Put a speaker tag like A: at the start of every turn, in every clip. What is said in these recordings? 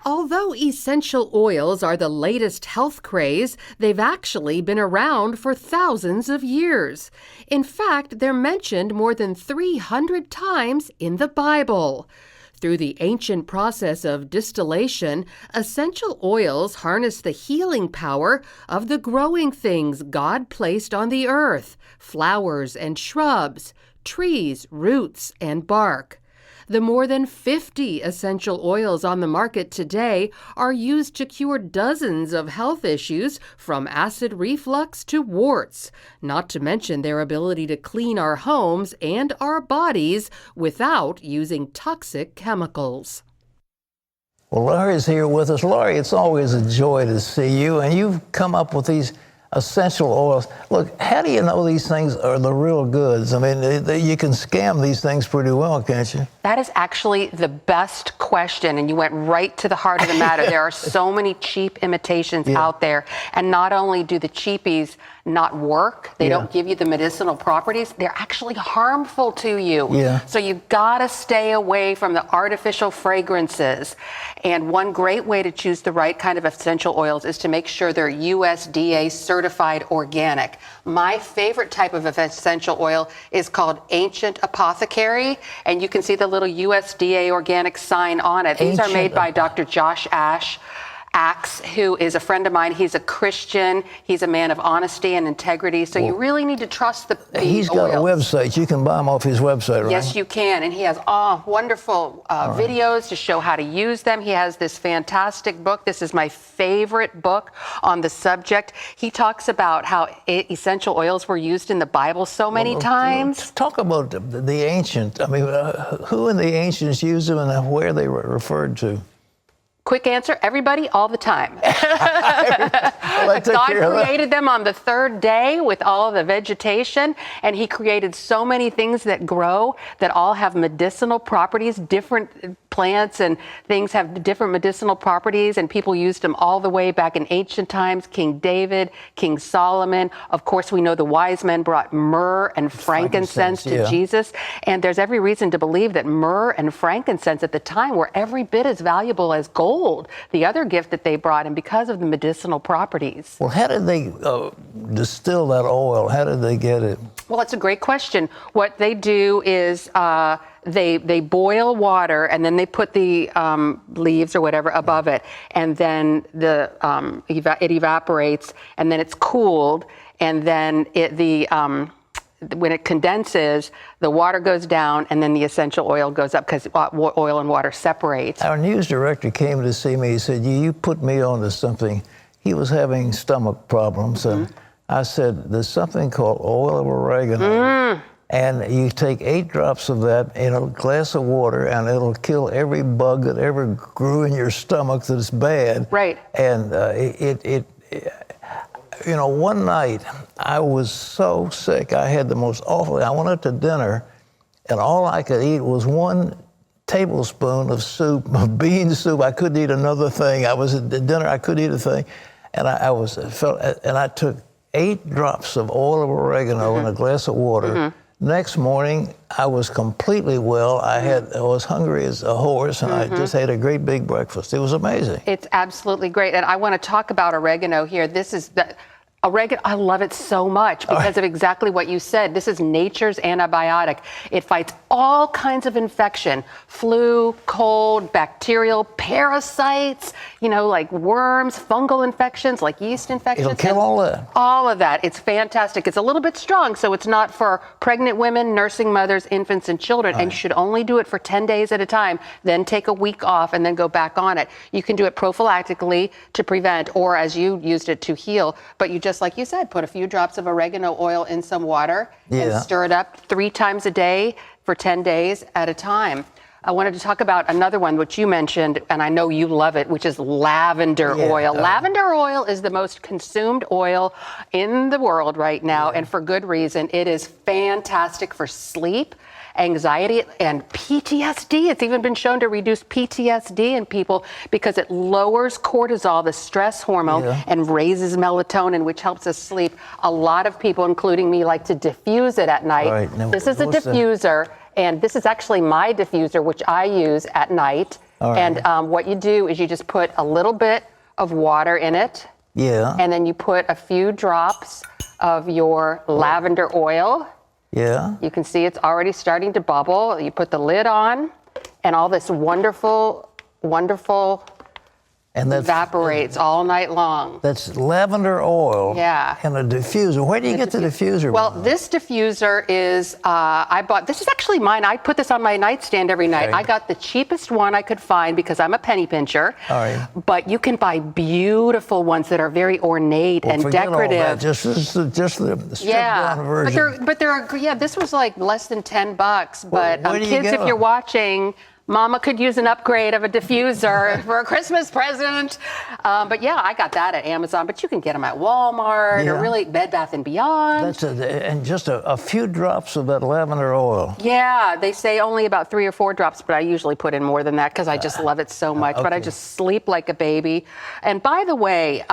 A: Although essential oils are the latest health craze, they've actually been around for thousands of years. In fact, they're mentioned more than 300 times in the Bible. Through the ancient process of distillation, essential oils harness the healing power of the growing things God placed on the earth: flowers and shrubs, trees, roots, and bark. The more than 50 essential oils on the market today are used to cure dozens of health issues, from acid reflux to warts, not to mention their ability to clean our homes and our bodies without using toxic chemicals.
B: Well, Laurie's here with us. Laurie, it's always a joy to see you, and you've come up with these essential oils. Look, how do you know these things are the real goods? I mean, you can scam these things pretty well, can't you?
C: That is actually the best question, and you went right to the heart of the matter. There are so many cheap imitations out there, and not only do the cheapies not work, they don't give you the medicinal properties, they're actually harmful to you. So you've got to stay away from the artificial fragrances. And one great way to choose the right kind of essential oils is to make sure they're USDA certified organic. My favorite type of essential oil is called Ancient Apothecary, and you can see the little USDA organic sign on it. These are made by Dr. Josh Axe, who is a friend of mine. He's a Christian. He's a man of honesty and integrity. So you really need to trust the
B: He's got
C: oils.
B: a website. You can buy them off his website, right?
C: Yes, you can. And he has wonderful videos to show how to use them. He has this fantastic book. This is my favorite book on the subject. He talks about how essential oils were used in the Bible so many times.
B: Talk about the ancient. I mean, who in the ancients used them and where they were referred to?
C: Quick answer, everybody, all the time.
B: Well,
C: God created them on the third day with all of the vegetation, and he created so many things that grow that all have medicinal properties. Different plants and things have different medicinal properties, and people used them all the way back in ancient times. King David, King Solomon. Of course, we know the wise men brought myrrh and frankincense to Jesus, and there's every reason to believe that myrrh and frankincense at the time were every bit as valuable as gold, the other gift that they brought, and because of the medicinal properties.
B: Well, how did they distill that oil? How did they get it?
C: Well, it's a great question. What they do is they boil water, and then they put the leaves or whatever above it, and then it evaporates, and then it's cooled, and then when it condenses, the water goes down, and then the essential oil goes up because oil and water separates.
B: Our news director came to see me. He said, you put me onto something. He was having stomach problems, and I said, there's something called oil of oregano. And you take 8 drops of that in a glass of water, and it'll kill every bug that ever grew in your stomach that's bad.
C: Right.
B: And you know, one night I was so sick. I had the most awful. I went out to dinner, and all I could eat was 1 tablespoon of soup, of bean soup. I couldn't eat another thing. I was at the dinner. I couldn't eat a thing, and I took 8 drops of oil of oregano in a glass of water. Next morning, I was completely well. I was hungry as a horse, and I just had a great big breakfast. It was amazing.
C: It's absolutely great. And I want to talk about oregano here. This is oregano, I love it so much because of exactly what you said. This is nature's antibiotic. It fights all kinds of infection: flu, cold, bacterial, parasites, like worms, fungal infections, like yeast infections.
B: It'll kill all that.
C: All of that. It's fantastic. It's a little bit strong, so it's not for pregnant women, nursing mothers, infants, and children. And you should only do it for 10 days at a time, then take a week off, and then go back on it. You can do it prophylactically to prevent, or as you used it, to heal. But you just, like you said, put a few drops of oregano oil in some water and stir it up 3 times a day for 10 days at a time. I wanted to talk about another one, which you mentioned, and I know you love it, which is lavender oil. Lavender oil is the most consumed oil in the world right now, and for good reason. It is fantastic for sleep, anxiety, and PTSD. It's even been shown to reduce PTSD in people because it lowers cortisol, the stress hormone, and raises melatonin, which helps us sleep. A lot of people, including me, like to diffuse it at night. This is a diffuser. And this is actually my diffuser, which I use at night.
B: All right.
C: And what you do is you just put a little bit of water in it.
B: Yeah.
C: And then you put a few drops of your lavender oil.
B: Yeah.
C: You can see it's already starting to bubble. You put the lid on, and all this wonderful, wonderful
B: And that
C: evaporates all night long.
B: That's lavender oil.
C: Yeah.
B: And a diffuser. Where do you get the diffuser?
C: Well,
B: from?
C: this diffuser is, I bought, this is actually mine. I put this on my nightstand every night.
B: Okay.
C: I got the cheapest one I could find because I'm a penny pincher.
B: All right.
C: But you can buy beautiful ones that are very ornate and
B: Forget all
C: decorative.
B: that. Just the stripped down version.
C: But they're yeah, this was like less than $10. But
B: where do you
C: kids, if
B: go?
C: you're watching, Mama could use an upgrade of a diffuser for a Christmas present. But yeah, I got that at Amazon, but you can get them at Walmart
B: Yeah.
C: or really Bed Bath & Beyond.
B: And just a few drops of that lavender oil.
C: Yeah, they say only about 3 or 4 drops, but I usually put in more than that because I just love it so much. But I
B: okay.
C: just sleep like a baby. And by the way,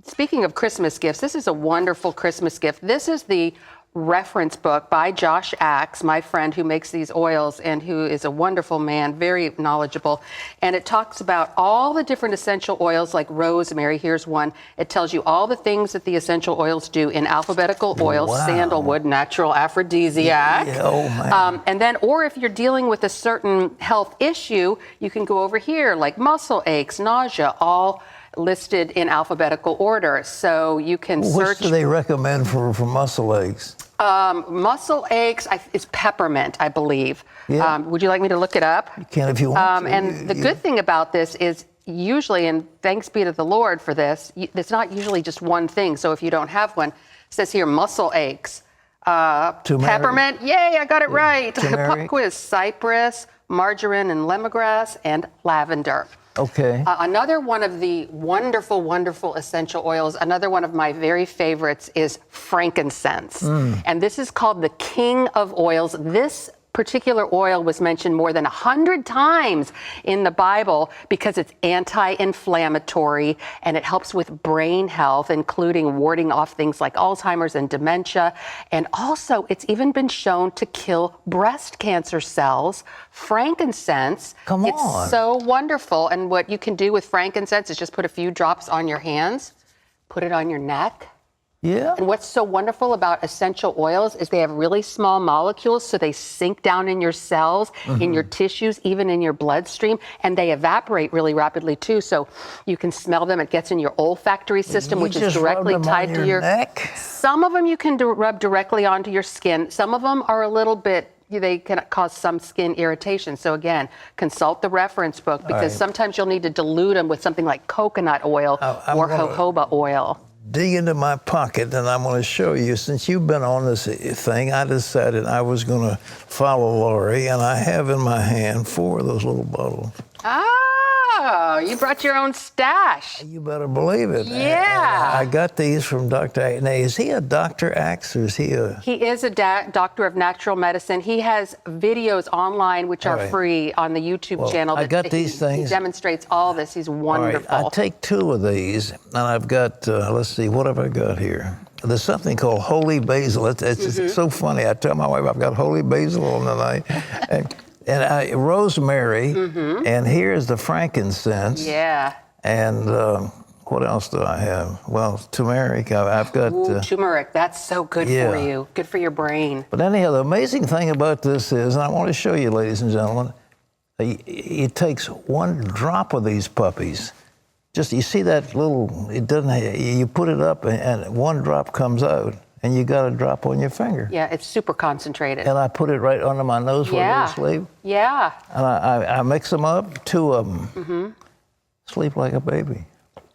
C: speaking of Christmas gifts, this is a wonderful Christmas gift. This is the reference book by Josh Axe, my friend who makes these oils and who is a wonderful man, very knowledgeable. And it talks about all the different essential oils like rosemary. Here's one. It tells you all the things that the essential oils do in alphabetical order.
B: Wow.
C: Sandalwood, natural aphrodisiac.
B: Yeah, oh, man.
C: And then, or if you're dealing with a certain health issue, you can go over here like muscle aches, nausea, all listed in alphabetical order. So you can
B: Which
C: search.
B: do they recommend for muscle aches?
C: Muscle aches is peppermint, I believe.
B: Yeah.
C: Would you like me to look it up?
B: You can if you want to.
C: And the good thing about this is usually, and thanks be to the Lord for this, it's not usually just one thing. So if you don't have one, it says here muscle aches. Peppermint, yay, I got it right.
B: Turmeric.
C: Pop quiz, cypress, marjoram and lemongrass, and lavender.
B: Okay.
C: Another one of the wonderful, wonderful essential oils, another one of my very favorites is frankincense. And this is called the king of oils. This particular oil was mentioned more than 100 times in the Bible because it's anti-inflammatory and it helps with brain health, including warding off things like Alzheimer's and dementia. And also, it's even been shown to kill breast cancer cells. Frankincense,
B: Come on.
C: it's so wonderful. And what you can do with frankincense is just put a few drops on your hands, put it on your neck.
B: Yeah.
C: And what's so wonderful about essential oils is they have really small molecules, so they sink down in your cells, in your tissues, even in your bloodstream, and they evaporate really rapidly too. So you can smell them. It gets in your olfactory system,
B: You
C: which is
B: just
C: directly
B: rubbed them
C: tied
B: on
C: to your
B: neck?
C: Some of them you can rub directly onto your skin. Some of them are a little bit. They can cause some skin irritation. So again, consult the reference book because sometimes you'll need to dilute them with something like coconut oil or jojoba oil.
B: Dig into my pocket and I'm going to show you. Since you've been on this thing, I decided I was going to follow Lori, and I have in my hand 4 of those little bottles.
C: Oh, you brought your own stash.
B: You better believe it.
C: Yeah.
B: I got these from Dr. Now, is he a Dr. Axe or is he a...
C: He is a doctor of natural medicine. He has videos online which are free on the YouTube channel.
B: I got these things.
C: He demonstrates all this. He's wonderful.
B: All right, I take 2 of these, and I've got, let's see, what have I got here? There's something called holy basil. It's so funny. I tell my wife I've got holy basil on tonight. and rosemary, and here's the frankincense.
C: Yeah.
B: And what else do I have? Well, turmeric. I've got...
C: turmeric, that's so good for you. Good for your brain.
B: But anyhow, the amazing thing about this is, and I want to show you, ladies and gentlemen, it takes 1 drop of these puppies. Just, you see that little, it doesn't, you put it up and 1 drop comes out. And you got a drop on your finger.
C: Yeah, it's super concentrated.
B: And I put it right under my nose for a little sleep.
C: Yeah.
B: And I mix them up, 2 of them. Sleep like a baby.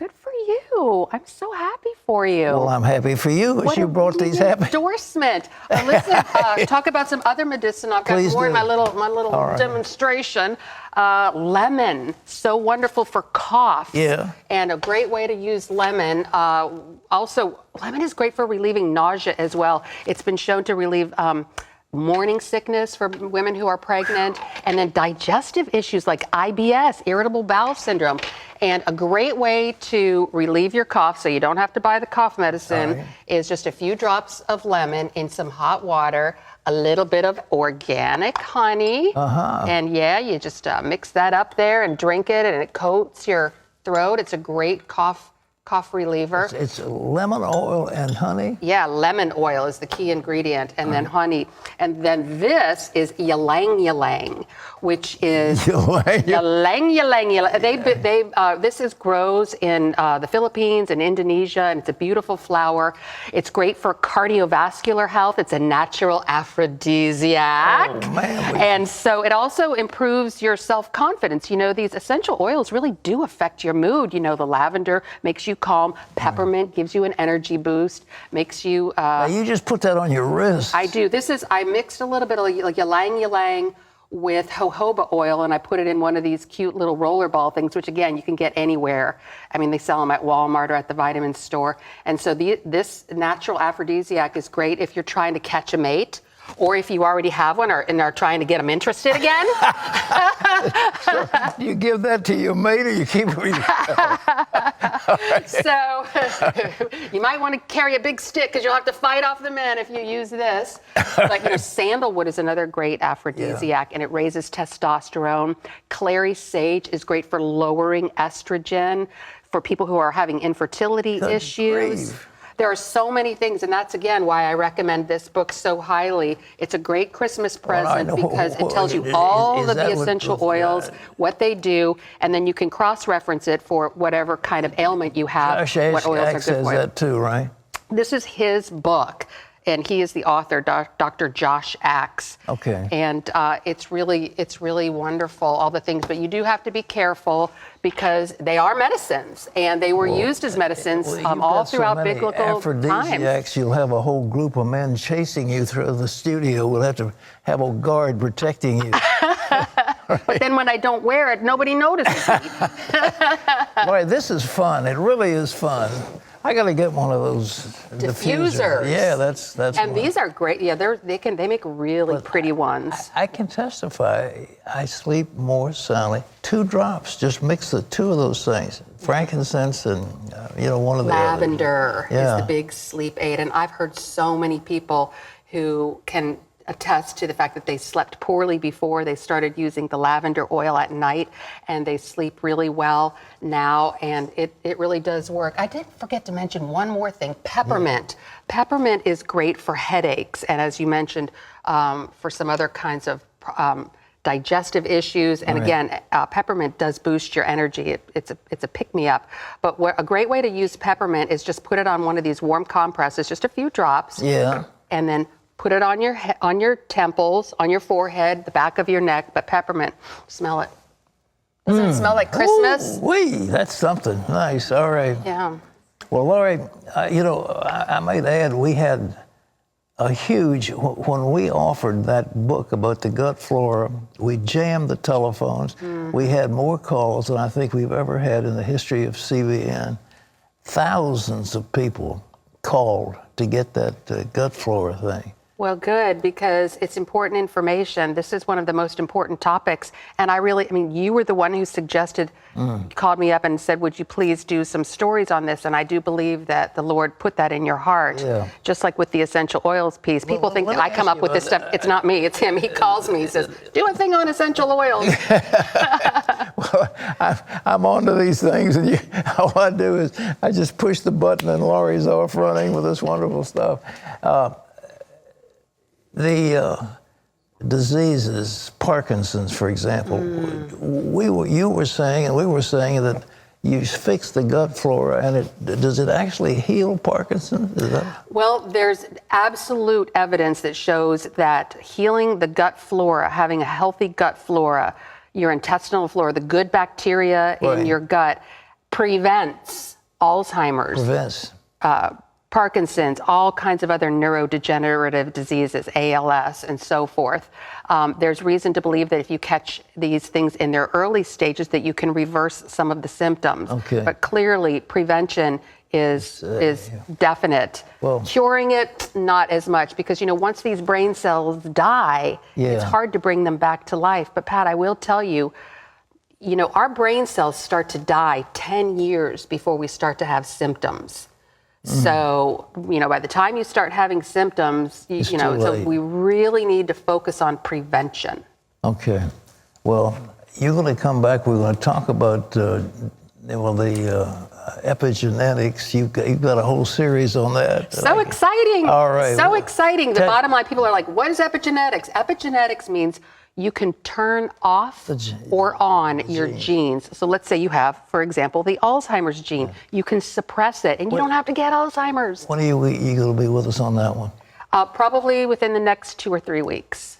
C: Good for you. I'm so happy for you.
B: Well, I'm happy for you as you brought these happy.
C: Endorsement. Listen, talk about some other medicine. I've got
B: Please
C: more in
B: do.
C: my little demonstration. Lemon, so wonderful for cough.
B: Yeah.
C: And a great way to use lemon. Also, lemon is great for relieving nausea as well. It's been shown to relieve morning sickness for women who are pregnant, and then digestive issues like IBS, irritable bowel syndrome. And a great way to relieve your cough, so you don't have to buy the cough medicine, is just a few drops of lemon in some hot water. a little bit of organic honey. And yeah, you just mix that up there and drink it, and it coats your throat. It's a great cough reliever.
B: It's lemon oil and honey?
C: Yeah, lemon oil is the key ingredient, and then honey. And then this is ylang ylang, which is ylang. This grows in the Philippines and Indonesia, and it's a beautiful flower. It's great for cardiovascular health. It's a natural aphrodisiac.
B: Oh, man.
C: And so it also improves your self-confidence. You know, these essential oils really do affect your mood. You know, the lavender makes you calm. Peppermint gives you an energy boost, makes you...
B: Now you just put that on your wrist.
C: I do. I mixed a little bit of like ylang ylang with jojoba oil, and I put it in one of these cute little rollerball things, which again, you can get anywhere. I mean, they sell them at Walmart or at the vitamin store. And so this natural aphrodisiac is great if you're trying to catch a mate, or if you already have one and are trying to get them interested again.
B: So, do you give that to your mate, or you keep it with yourself?
C: So you might want to carry a big stick, because you'll have to fight off the men if you use this. Like, you know, sandalwood is another great aphrodisiac, and it raises testosterone. Clary sage is great for lowering estrogen, for people who are having infertility issues.
B: Grief.
C: There are so many things, and that's, again, why I recommend this book so highly. It's a great Christmas present because it tells you all of the essential oils, what they do, and then you can cross-reference it for whatever kind of ailment you have, what oils are good
B: says
C: for you.
B: that too, right?
C: This is his book, and he is the author, Dr. Josh Axe.
B: Okay.
C: And it's really wonderful, all the things, but you do have to be careful because they are medicines, and they were used as medicines all throughout biblical
B: aphrodisiacs,
C: times.
B: You'll have a whole group of men chasing you through the studio. We'll have to have a guard protecting you.
C: But then when I don't wear it, nobody notices me.
B: Boy, this is fun. It really is fun. I got to get one of those diffusers. Yeah, that's.
C: And these are great. Yeah, they make really pretty ones.
B: I can testify. I sleep more soundly. 2 drops. Just mix the 2 of those things. Frankincense and one of the
C: lavender is the big sleep aid, and I've heard so many people who can attest to the fact that they slept poorly before they started using the lavender oil at night, and they sleep really well now, and it really does work. I did forget to mention one more thing, peppermint. Peppermint is great for headaches, and as you mentioned, for some other kinds of digestive issues, and again, peppermint does boost your energy. It's a pick-me-up. But a great way to use peppermint is just put it on one of these warm compresses, just a few drops, and then put it on your temples, on your forehead, the back of your neck, but peppermint. Smell it. Doesn't it smell like Christmas?
B: Ooh-wee, that's something nice. All right.
C: Yeah.
B: Well, Lori, I might add, we had a huge, when we offered that book about the gut flora, we jammed the telephones. We had more calls than I think we've ever had in the history of CBN. Thousands of people called to get that gut flora thing.
C: Well, good, because it's important information. This is one of the most important topics. And you were the one who suggested, called me up and said, would you please do some stories on this? And I do believe that the Lord put that in your heart. Yeah. Just like with the essential oils piece. People think that I come up with this stuff. It's not me, it's him. He calls me, he says, do a thing on essential oils.
B: Well, I'm onto these things, and all I do is I just push the button and Lori's off running with this wonderful stuff. The diseases, Parkinson's, for example, you were saying, and we were saying that you fix the gut flora, and does it actually heal Parkinson's?
C: Well, there's absolute evidence that shows that healing the gut flora, having a healthy gut flora, your intestinal flora, the good bacteria in your gut, prevents Alzheimer's. Parkinson's, all kinds of other neurodegenerative diseases, ALS, and so forth. There's reason to believe that if you catch these things in their early stages, that you can reverse some of the symptoms. But clearly, prevention is definite. Well, curing it, not as much, because once these brain cells die, it's hard to bring them back to life. But Pat, I will tell you, our brain cells start to die 10 years before we start to have symptoms. So, by the time you start having symptoms, so we really need to focus on prevention.
B: Okay. Well, you're going to come back. We're going to talk about the epigenetics. You've got a whole series on that.
C: So exciting.
B: All right.
C: So exciting. The bottom line, people are like, what is epigenetics? Epigenetics means you can turn off or on your genes. So let's say you have, for example, the Alzheimer's gene. You can suppress it, and you don't have to get Alzheimer's.
B: When are you going to be with us on that one?
C: Probably within the next 2 or 3 weeks.